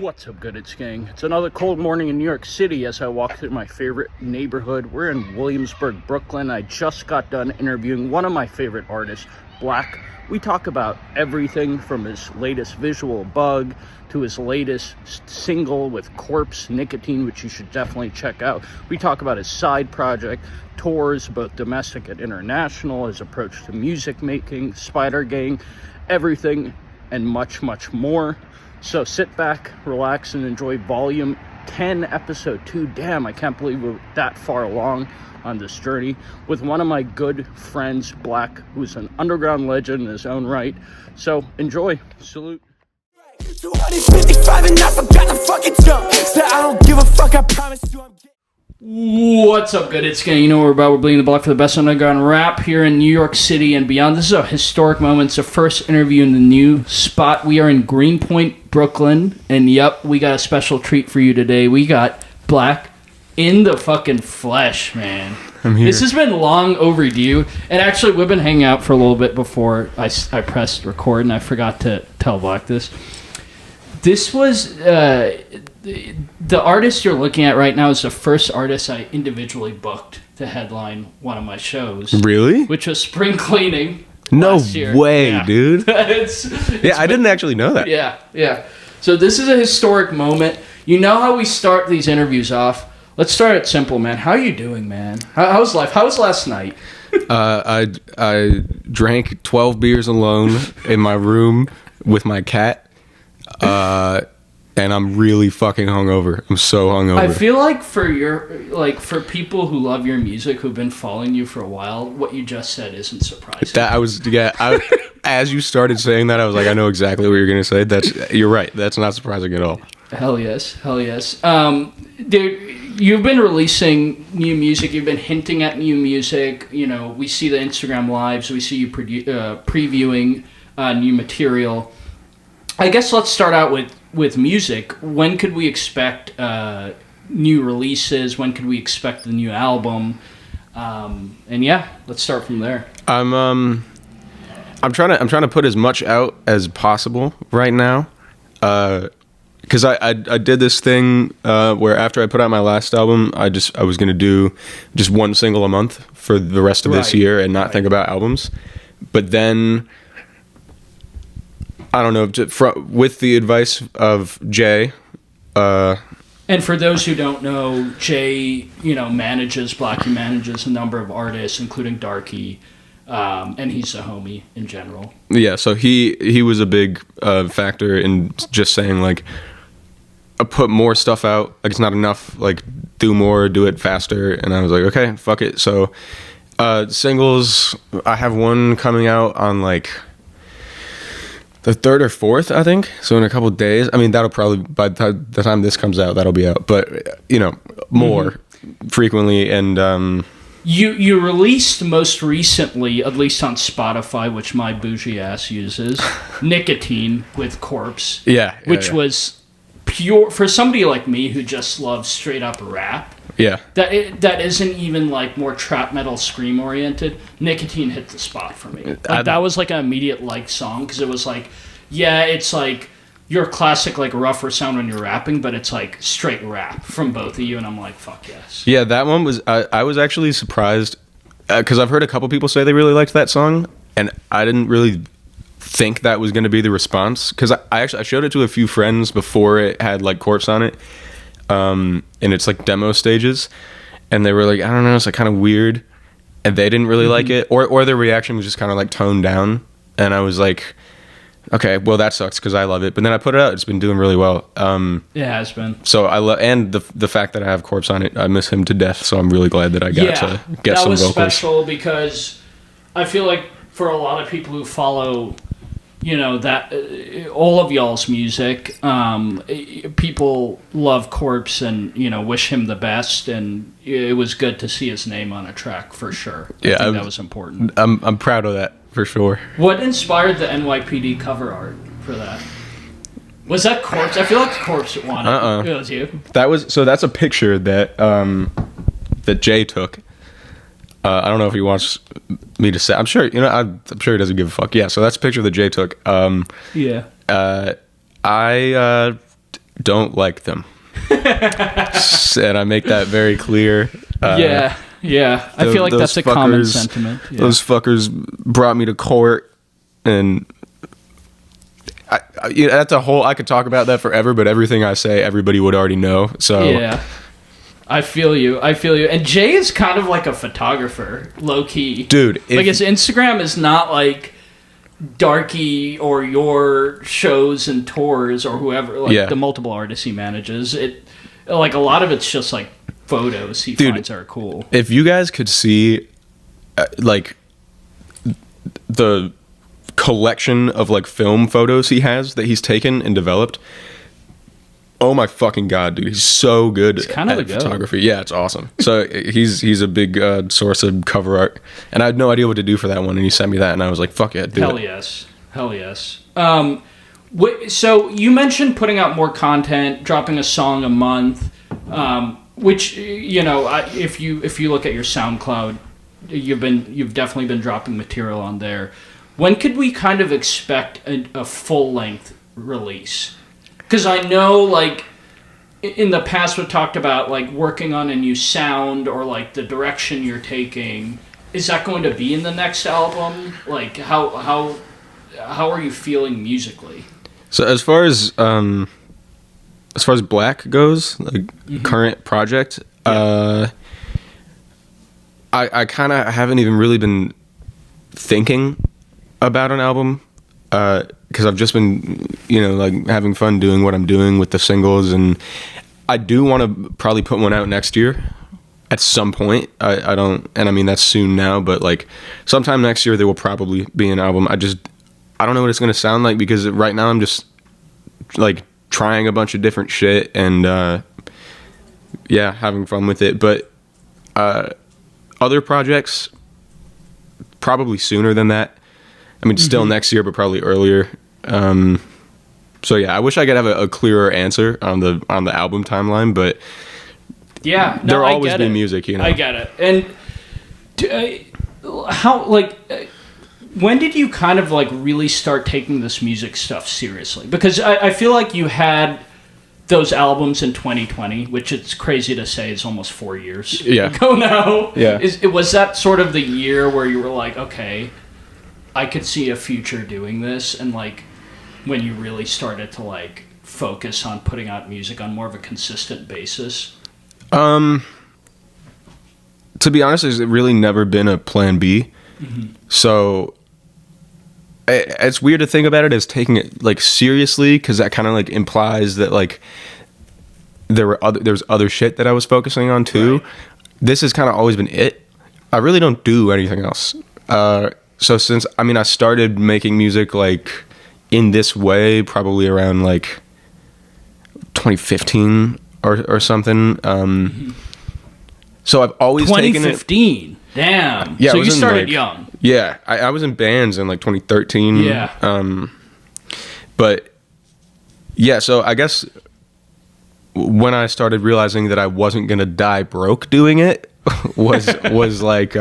What's up, Goodhits gang? It's another cold morning in New York City as I walk through my favorite neighborhood. We're in Williamsburg, Brooklyn. I just got done interviewing one of my favorite artists, Black. We talk about everything from his latest visual bug to his latest single with Corpse, Nicotine, which you should definitely check out. We talk about his side project, tours, both domestic and international, his approach to music making, Spider Gang, everything and much, much more. So sit back, relax, and enjoy volume 10, episode 2. Damn, I can't believe we're that far along on this journey with one of my good friends, Black, who's an underground legend in his own right. So enjoy. Salute. 255 and I forgot to fucking jump. Said I don't give a fuck, I promise you I'm getting. What's up, Goodhits gang? You know what we're about. We're bleeding the block for the best underground rap here in New York City and beyond. This is a historic moment. It's the first interview in the new spot. We are in Greenpoint, Brooklyn, and yep, we got a special treat for you today. We got Black in the fucking flesh, man. I'm here. This has been long overdue, and actually we've been hanging out for a little bit before I pressed record, and I forgot to tell Black this. This was the artist you're looking at right now is the first artist I individually booked to headline one of my shows. Really? Which was Spring Cleaning. No last year. way, Yeah. dude. It's I didn't actually know that. Yeah. So this is a historic moment. You know how we start these interviews off? Let's start it simple, man. How you doing, man? How's life? How was last night? I drank 12 beers alone in my room with my cat, and I'm really fucking hungover. I'm so hungover. I feel like for people who love your music, who've been following you for a while, what you just said isn't surprising. As you started saying that, I was like, I know exactly what you're gonna say. You're right. That's not surprising at all. Hell yes. Dude, you've been releasing new music. You've been hinting at new music. You know, we see the Instagram lives. We see you previewing new material. I guess let's start out with music. When could we expect new releases? When could we expect the new album? And yeah, let's start from there. I'm trying to put as much out as possible right now. Because I did this thing where after I put out my last album, I was gonna do just one single a month for the rest of this year and not think about albums. But then I don't know, with the advice of Jay. And for those who don't know, Jay, manages Black. He manages a number of artists, including Darky, and he's a homie in general. Yeah, so he was a big factor in just saying like, put more stuff out. Like it's not enough. Like do more, do it faster. And I was like, okay, fuck it. So singles, I have one coming out on like the 3rd or 4th, I think. So in a couple of days. I mean, that'll probably, by the time this comes out, that'll be out. But, more frequently. And You released most recently, at least on Spotify, which my bougie ass uses, Nicotine with Corpse. Which was pure, for somebody like me who just loves straight up rap. Yeah. That isn't even like more trap metal scream oriented. Nicotine hit the spot for me. Like that was like an immediate song because it was like, yeah, it's like your classic like rougher sound when you're rapping, but it's like straight rap from both of you, and I'm like, fuck yes. Yeah, that one was. I was actually surprised because I've heard a couple people say they really liked that song, and I didn't really think that was going to be the response because I showed it to a few friends before it had like Corpse on it. And it's like demo stages, and they were like, I don't know, it's like kind of weird, and they didn't really like it, or their reaction was just kind of like toned down, and I was like, okay, well that sucks because I love it, but then I put it out, it's been doing really well. It has been. So I love, and the fact that I have Corpse on it, I miss him to death, so I'm really glad that I got to get some vocals. That was special because I feel like for a lot of people who follow that all of y'all's music, people love Corpse and wish him the best, and it was good to see his name on a track for sure. I think that was important. I'm proud of that for sure. What inspired the NYPD cover art for that? Was that Corpse? I feel like Corpse wanted it. It was you. That's a picture that that Jay took. I don't know if he wants me to say. I'm sure, I'm sure he doesn't give a fuck. Yeah, so that's a picture that Jay took. Yeah. I don't like them. And I make that very clear. Yeah. I feel like that's a common sentiment. Yeah. Those fuckers brought me to court, and that's a whole. I could talk about that forever, but everything I say, everybody would already know. So yeah, I feel you. And Jay is kind of like a photographer, low key, dude. Like his Instagram is not like Darky or your shows and tours or whoever, like the multiple artists he manages. It like a lot of it's just like photos he finds are cool. If you guys could see, like the collection of like film photos he has that he's taken and developed. Oh my fucking god, dude! He's so good at photography. Yeah, it's awesome. So he's a big source of cover art, and I had no idea what to do for that one, and he sent me that, and I was like, "Fuck yeah, do it!" Hell yes. So you mentioned putting out more content, dropping a song a month, which if you look at your SoundCloud, you've definitely been dropping material on there. When could we kind of expect a full length release? Because I know, like, in the past we've talked about, like, working on a new sound or, like, the direction you're taking. Is that going to be in the next album? Like, how are you feeling musically? So as far as Black goes, like, current project, I kind of haven't even really been thinking about an album. Because I've just been, like having fun doing what I'm doing with the singles, and I do want to probably put one out next year at some point. I don't, and I mean that's soon now, but like sometime next year there will probably be an album. I don't know what it's gonna sound like because right now I'm just like trying a bunch of different shit and having fun with it. But other projects probably sooner than that. I mean, still next year, but probably earlier. So yeah, I wish I could have a clearer answer on the album timeline, but there'll always be music, I get it. And when did you kind of like really start taking this music stuff seriously? Because I feel like you had those albums in 2020, which it's crazy to say is almost 4 years ago now. Yeah. Was that sort of the year where you were like, okay, I could see a future doing this, and like when you really started to like focus on putting out music on more of a consistent basis? To be honest, there's really never been a plan B. So it's weird to think about it as taking it like seriously, because that kind of like implies that like there's other shit that I was focusing on too. Right. This has kind of always been it. I really don't do anything else. So since, I started making music like in this way probably around like 2015 or something. So I've always taken it. 2015. Damn. Yeah, so you started young. Yeah, I was in bands in like 2013. Yeah. But yeah, so I guess when I started realizing that I wasn't gonna die broke doing it was like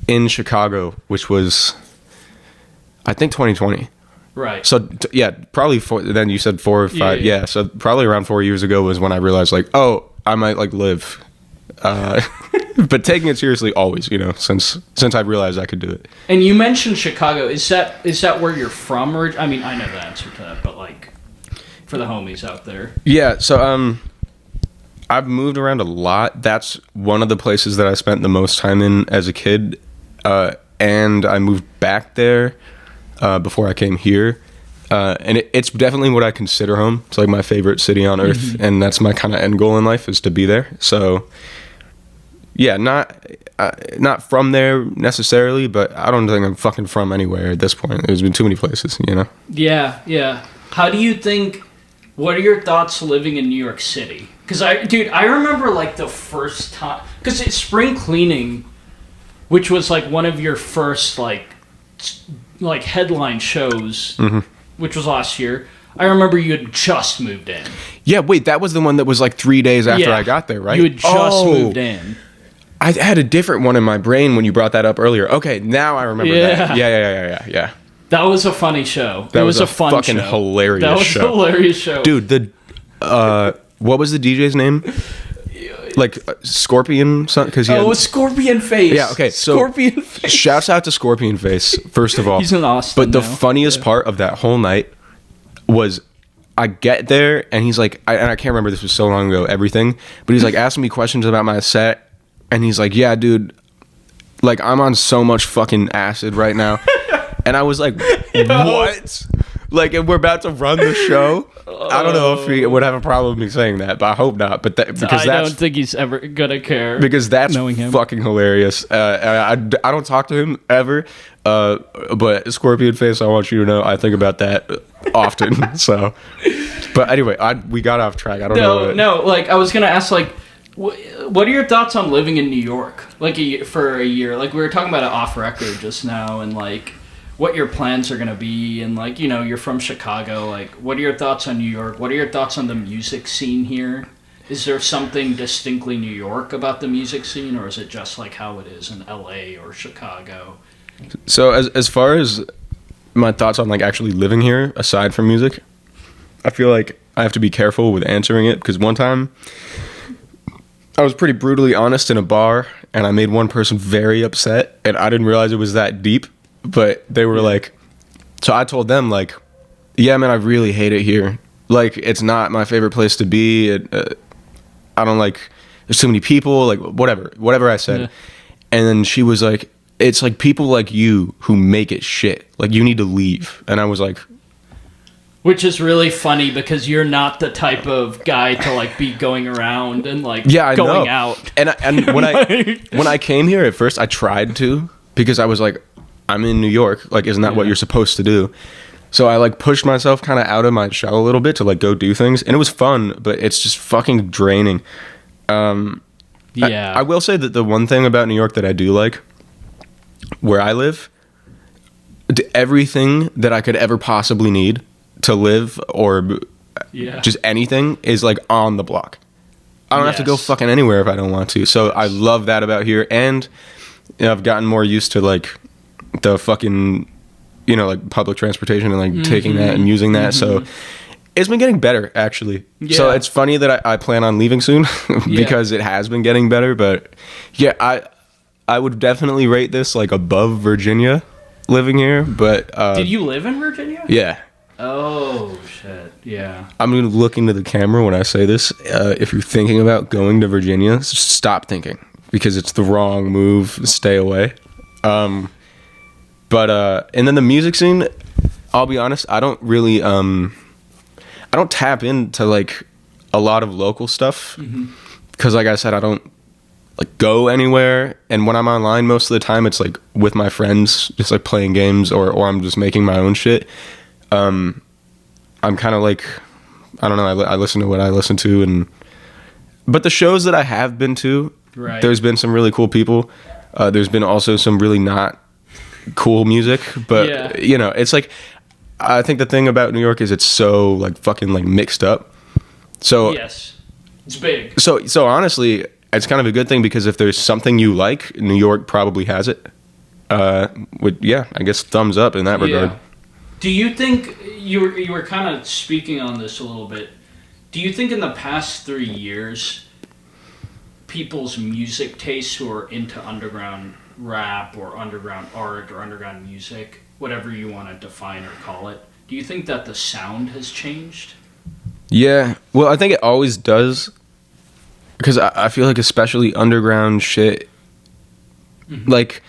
in Chicago, which was I think 2020. Right. So probably then you said 4 or 5. Yeah. So probably around 4 years ago was when I realized like, oh, I might like live. But taking it seriously always, since I realized I could do it. And you mentioned Chicago. Is that where you're from? Or I know the answer to that, but like for the homies out there. Yeah. So I've moved around a lot. That's one of the places that I spent the most time in as a kid. And I moved back there before I came here. And it's definitely what I consider home. It's like my favorite city on earth. And that's my kind of end goal in life is to be there. So yeah, not from there necessarily, but I don't think I'm fucking from anywhere at this point. There's been too many places, Yeah. How do you think, what are your thoughts living in New York City? Because I remember like the first time, because it's spring cleaning, which was like one of your first like headline shows, which was last year. I remember you had just moved in. Yeah, wait, that was the one that was like 3 days after I got there, right? You had just moved in. I had a different one in my brain when you brought that up earlier. Okay, now I remember that. Yeah. That was a funny show. That it was a fun fucking show. hilarious That was show. a hilarious show. Dude, what was the DJ's name? Like Scorpion, because he had, Scorpion Face. Yeah, okay. So Scorpion Face. Shouts out to Scorpion Face, first of all. He's in Austin. But the now. funniest part of that whole night was I get there and he's like, and I can't remember, this was so long ago, everything, but he's like asking me questions about my set, and he's like, yeah, dude, like I'm on so much fucking acid right now. And I was like, what? Like, and we're about to run the show. I don't know if he would have a problem with me saying that, but I hope not. But I don't think he's ever gonna care. Because that's knowing him. fucking hilarious. I don't talk to him ever, but Scorpion Face, I want you to know I think about that often. So, but anyway, we got off track. I don't know. No. Like I was gonna ask, like, what are your thoughts on living in New York, like for a year? Like we were talking about it off record just now, and like what your plans are going to be, and like, you know, you're from Chicago, like what are your thoughts on New York? What are your thoughts on the music scene here? Is there something distinctly New York about the music scene, or is it just like how it is in LA or Chicago? So as far as my thoughts on like actually living here aside from music, I feel like I have to be careful with answering it, because one time I was pretty brutally honest in a bar and I made one person very upset, and I didn't realize it was that deep. But they were like, so I told them like, yeah, man, I really hate it here. Like, it's not my favorite place to be. I don't like, there's too many people, like whatever I said. Yeah. And then she was like, it's like people like you who make it shit. Like, you need to leave. And I was like, which is really funny, because you're not the type of guy to like be going around and like going out. And when I came here at first, I tried to, because I was like, I'm in New York, like, isn't that what you're supposed to do? So I like pushed myself kind of out of my shell a little bit to like go do things, and it was fun, but it's just fucking draining. I will say that the one thing about New York that I do like, where I live, everything that I could ever possibly need to live or just anything is like on the block. I don't have to go fucking anywhere if I don't want to. So I love that about here, and you know, I've gotten more used to like the fucking, you know, like public transportation and like taking that and using that. So it's been getting better, actually. So it's funny that I plan on leaving soon because it has been getting better. But yeah, I would definitely rate this like above Virginia living here. But did you live in Virginia? Yeah. Oh shit. Yeah. I'm gonna look into the camera when I say this. If you're thinking about going to Virginia, stop thinking, because it's the wrong move. Stay away. But and then the music scene, I'll be honest, I don't really I don't tap into like a lot of local stuff, because like I said, I don't like go anywhere, and when I'm online most of the time it's like with my friends, just like playing games, or I'm just making my own shit. I'm kind of like, I don't know, I listen to what I listen to, but the shows that I have been to, there's been some really cool people. There's been also some really not cool music, but you know, it's like, I think the thing about New York is it's so like fucking like mixed up. So yes, it's big. So honestly, it's kind of a good thing, because if there's something you like, New York probably has it. I guess thumbs up in that regard. Do you think, you were kind of speaking on this a little bit, do you think in the past 3 years people's music tastes who are into underground rap or underground art or underground music, whatever you want to define or call it, do you think that the sound has changed? Yeah, well, I think it always does, because I feel like especially underground shit, like,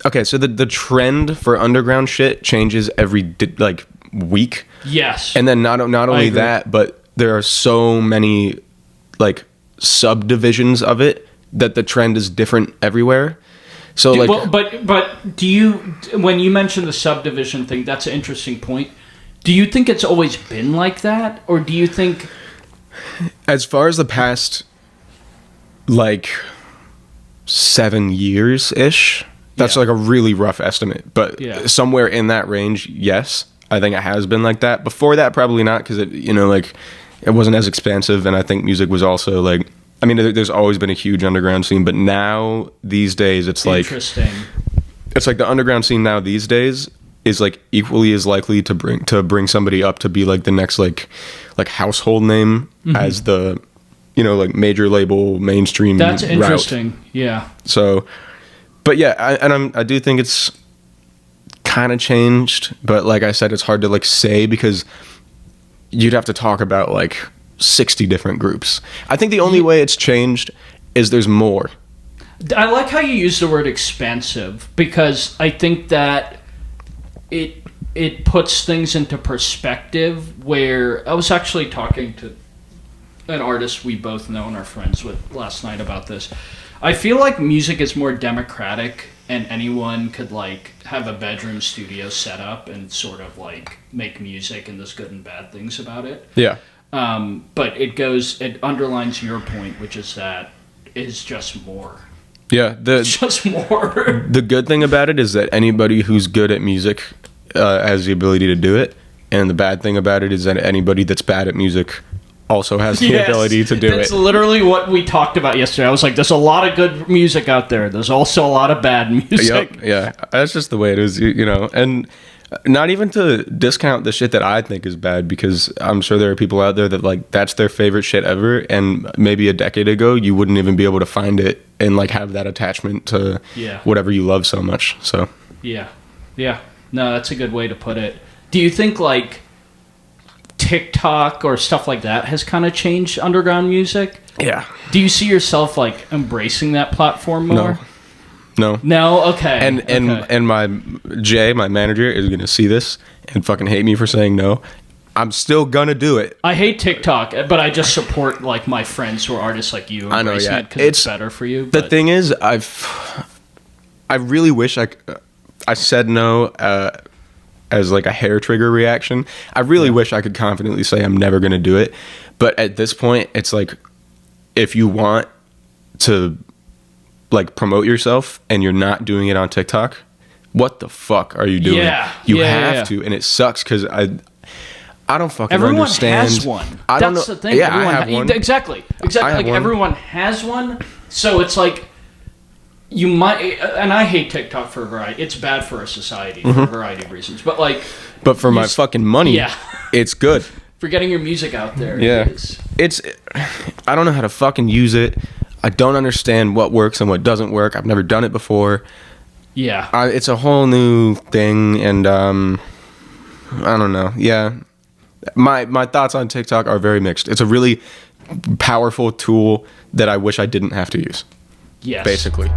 okay, so the trend for underground shit changes every like week. Yes. And then not only that, but there are so many like subdivisions of it that the trend is different everywhere. So like, well, but do you, when you mention the subdivision thing, that's an interesting point. Do you think it's always been like that, or do you think, as far as the past like 7 years ish? That's like a really rough estimate, but somewhere in that range, yes, I think it has been like that. Before that, probably not, because it, you know, like it wasn't as expansive, and I think music was also like, I mean, there's always been a huge underground scene, but now these days it's like, interesting. it's like the underground scene now these days is like equally as likely to bring somebody up to be like the next like household name as the, you know, like major label mainstream. That's interesting. Route. Yeah. So, but yeah, I do think it's kind of changed, but like I said, it's hard to like say because you'd have to talk about like 60 different groups. I think the only way it's changed is there's more. I like how you use the word expansive because I think that it puts things into perspective. Where I was actually talking to an artist we both know and are friends with last night about this. I feel like music is more democratic and anyone could like have a bedroom studio set up and sort of like make music, and there's good and bad things about it. Yeah. But it underlines your point, which is that it's just more. Yeah, Just more. The good thing about it is that anybody who's good at music has the ability to do it, and the bad thing about it is that anybody that's bad at music also has the ability to do it. That's literally what we talked about yesterday. I was like, there's a lot of good music out there. There's also a lot of bad music. Yep, yeah, that's just the way it is, you know. And not even to discount the shit that I think is bad, because I'm sure there are people out there that like that's their favorite shit ever, and maybe a decade ago you wouldn't even be able to find it and like have that attachment to whatever you love so much. So yeah, no, that's a good way to put it. Do you think like TikTok or stuff like that has kind of changed underground music? Yeah. Do you see yourself like embracing that platform more? No. Okay. And my manager, is gonna see this and fucking hate me for saying no. I'm still gonna do it. I hate TikTok, but I just support like my friends who are artists like you. I know, yeah. It 'cause it's better for you. The thing is, I really wish I said no as like a hair trigger reaction. I really wish I could confidently say I'm never gonna do it. But at this point, it's like if you want to like promote yourself and you're not doing it on TikTok, what the fuck are you doing? You have to, and it sucks because I don't fucking understand. Everyone has one. I don't That's know. the thing. Yeah, everyone I have one. Exactly. Like one. everyone has one, so it's like you might. And I hate TikTok for a variety. It's bad for our society for a variety of reasons. But like, but for my fucking money, it's good. For getting your music out there, it's. I don't know how to fucking use it. I don't understand what works and what doesn't work. I've never done it before. Yeah. It's a whole new thing, and I don't know. Yeah. My thoughts on TikTok are very mixed. It's a really powerful tool that I wish I didn't have to use. Yes. Basically.